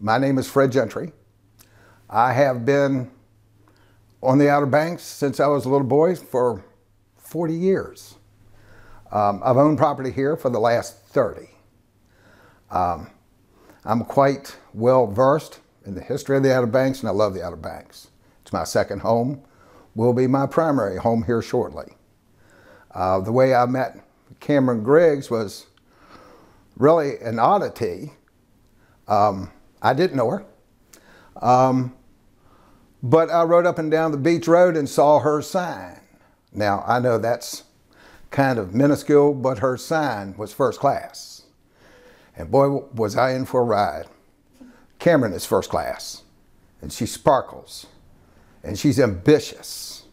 My name is Fred Gentry. I have been on the Outer Banks since I was a little boy for 40 years. I've owned property here for the last 30. I'm quite well versed in the history of the Outer Banks, and I love the Outer Banks. It's my second home, will be my primary home here shortly. The way I met Cameron Griggs was really an oddity. I didn't know her, but I rode up and down the beach road and saw her sign. Now, I know that's kind of minuscule, but her sign was first class. And boy, was I in for a ride. Cameron is first class, and she sparkles, and she's ambitious,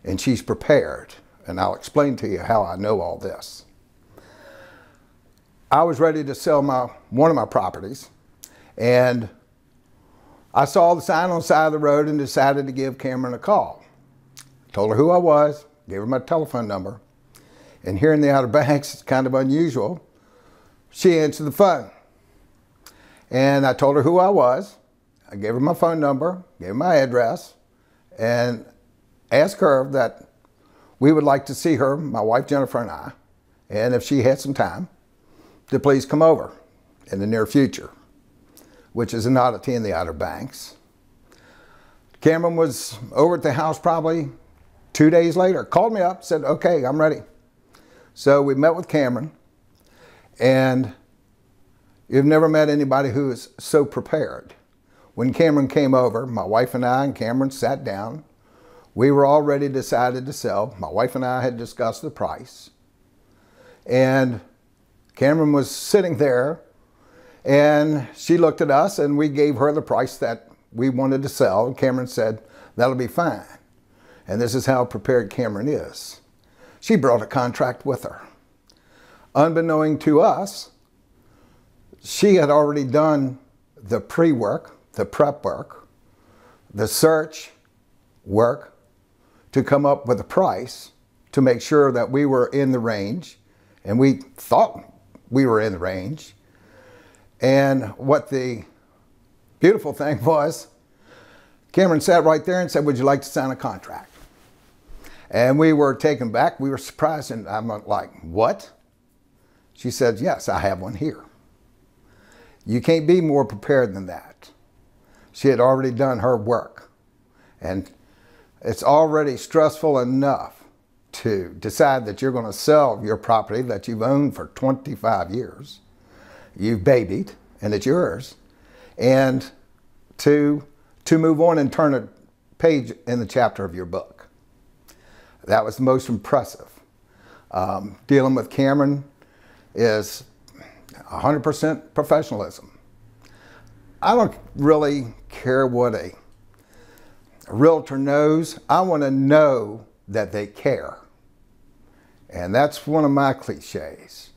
and she's prepared. And I'll explain to you how I know all this. I was ready to sell one of my properties, and I saw the sign on the side of the road and decided to give Cameron a call. Told her who I was, gave her my telephone number, and here in the Outer Banks, it's kind of unusual. She answered the phone. And I told her who I was. I gave her my phone number, gave her my address, and asked her that we would like to see her, my wife Jennifer and I, and if she had some time, to please come over in the near future, which is an oddity in the Outer Banks. Cameron was over at the house probably 2 days later, called me up, said, okay, I'm ready. So we met with Cameron, and you've never met anybody who is so prepared. When Cameron came over, my wife and I and Cameron sat down. We were already decided to sell. My wife and I had discussed the price. And Cameron was sitting there, and she looked at us, and we gave her the price that we wanted to sell. And Cameron said, that'll be fine. And this is how prepared Cameron is. She brought a contract with her. Unbeknown to us, she had already done the pre-work, the prep work, the search work to come up with a price to make sure that we were in the range, and we thought we were in the range. And what the beautiful thing was, Cameron sat right there and said, would you like to sign a contract? And we were taken back. We were surprised, and I'm like, what? She said, yes, I have one here. You can't be more prepared than that. She had already done her work. And it's already stressful enough to decide that you're going to sell your property that you've owned for 25 years. You've babied, and it's yours. And to move on and turn a page in the chapter of your book. That was the most impressive. Dealing with Cameron is 100% professionalism. I don't really care what a realtor knows. I want to know that they care. And that's one of my cliches.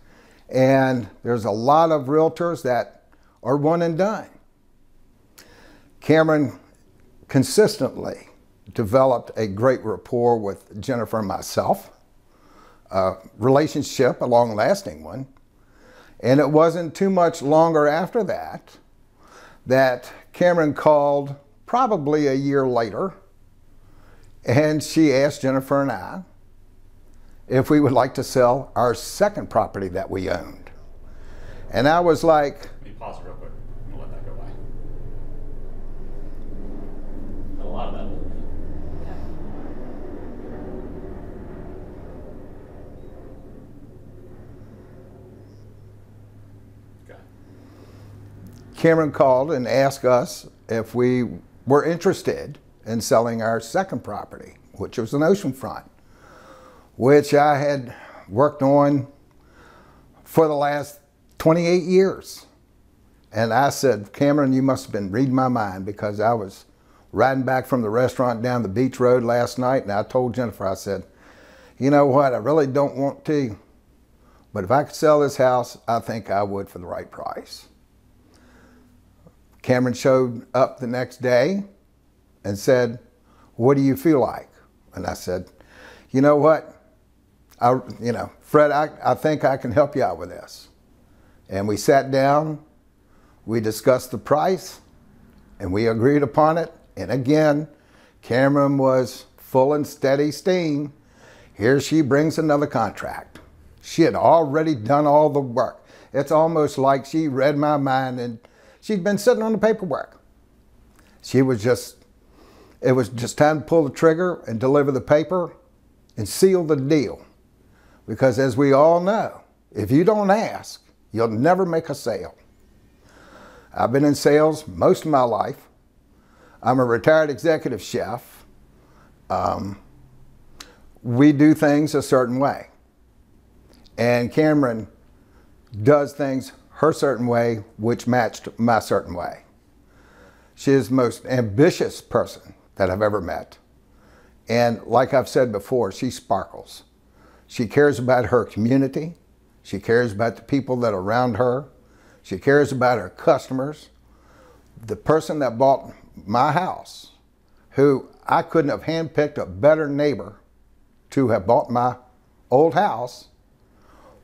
And there's a lot of realtors that are one and done. Cameron consistently developed a great rapport with Jennifer and myself, a relationship, a long-lasting one. And it wasn't too much longer after that that Cameron called probably a year later, and she asked Jennifer and I if we would like to sell our second property that we owned. And I was like, let me pause real quick. I'm gonna let that go by. Got a lot of that. Okay. Cameron called and asked us if we were interested in selling our second property, which was an oceanfront, which I had worked on for the last 28 years. And I said, Cameron, you must have been reading my mind, because I was riding back from the restaurant down the beach road last night, and I told Jennifer, I said, you know what, I really don't want to, but if I could sell this house, I think I would for the right price. Cameron showed up the next day and said, what do you feel like? And I said, you know what? Fred, I think I can help you out with this. And we sat down, We discussed the price and we agreed upon it. And again, Cameron was full and steady steam. Here she brings another contract. She had already done all the work. It's almost like she read my mind and she'd been sitting on the paperwork. It was just time to pull the trigger and deliver the paper and seal the deal. Because as we all know, if you don't ask, you'll never make a sale. I've been in sales most of my life. I'm a retired executive chef. We do things a certain way. And Cameron does things her certain way, which matched my certain way. She is the most ambitious person that I've ever met. And like I've said before, she sparkles. She cares about her community. She cares about the people that are around her. She cares about her customers. The person that bought my house, who I couldn't have handpicked a better neighbor to have bought my old house.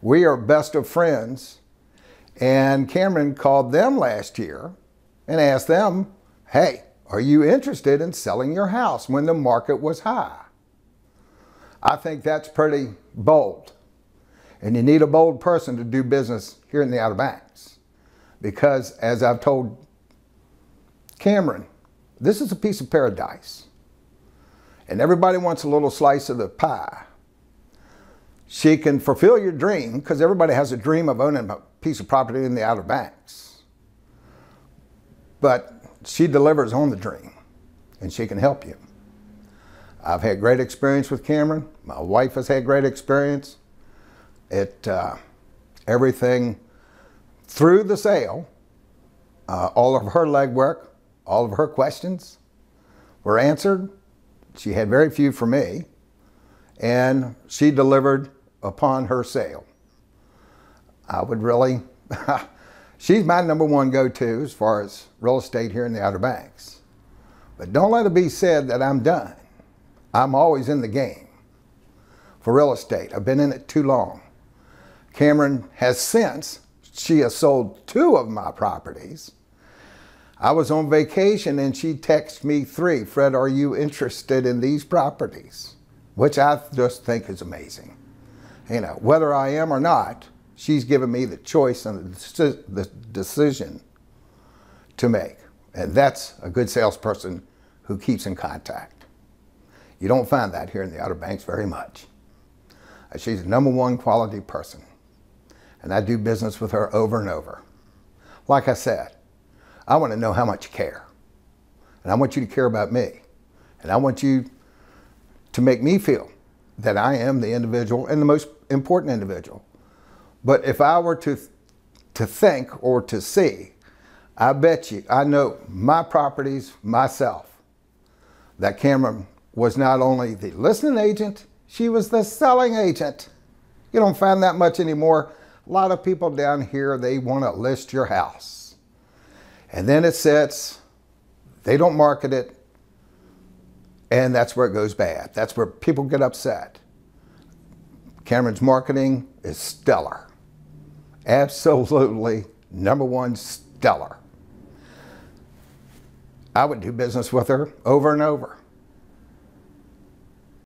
We are best of friends. And Cameron called them last year and asked them, hey, are you interested in selling your house when the market was high? I think that's pretty bold. And you need a bold person to do business here in the Outer Banks. Because as I've told Cameron, this is a piece of paradise. And everybody wants a little slice of the pie. She can fulfill your dream, because everybody has a dream of owning a piece of property in the Outer Banks. But she delivers on the dream, and she can help you. I've had great experience with Cameron. My wife has had great experience. Everything through the sale, all of her legwork, all of her questions were answered. She had very few for me, and she delivered upon her sale. I would really, she's my #1 go-to as far as real estate here in the Outer Banks. But don't let it be said that I'm done. I'm always in the game for real estate. I've been in it too long. Cameron has since, she has sold 2 of my properties. I was on vacation and she texted me 3, Fred, are you interested in these properties? Which I just think is amazing. You know, whether I am or not, she's given me the choice and the decision to make. And that's a good salesperson who keeps in contact. You don't find that here in the Outer Banks very much. She's the #1 quality person. And I do business with her over and over. Like I said, I want to know how much you care. And I want you to care about me. And I want you to make me feel that I am the individual and the most important individual. But if I were to think or to see, I bet you, I know my properties myself, that Cameron was not only the listing agent, she was the selling agent. You don't find that much anymore. A lot of people down here, they want to list your house. And then it sits, they don't market it, and that's where it goes bad. That's where people get upset. Cameron's marketing is stellar. Absolutely #1 stellar. I would do business with her over and over.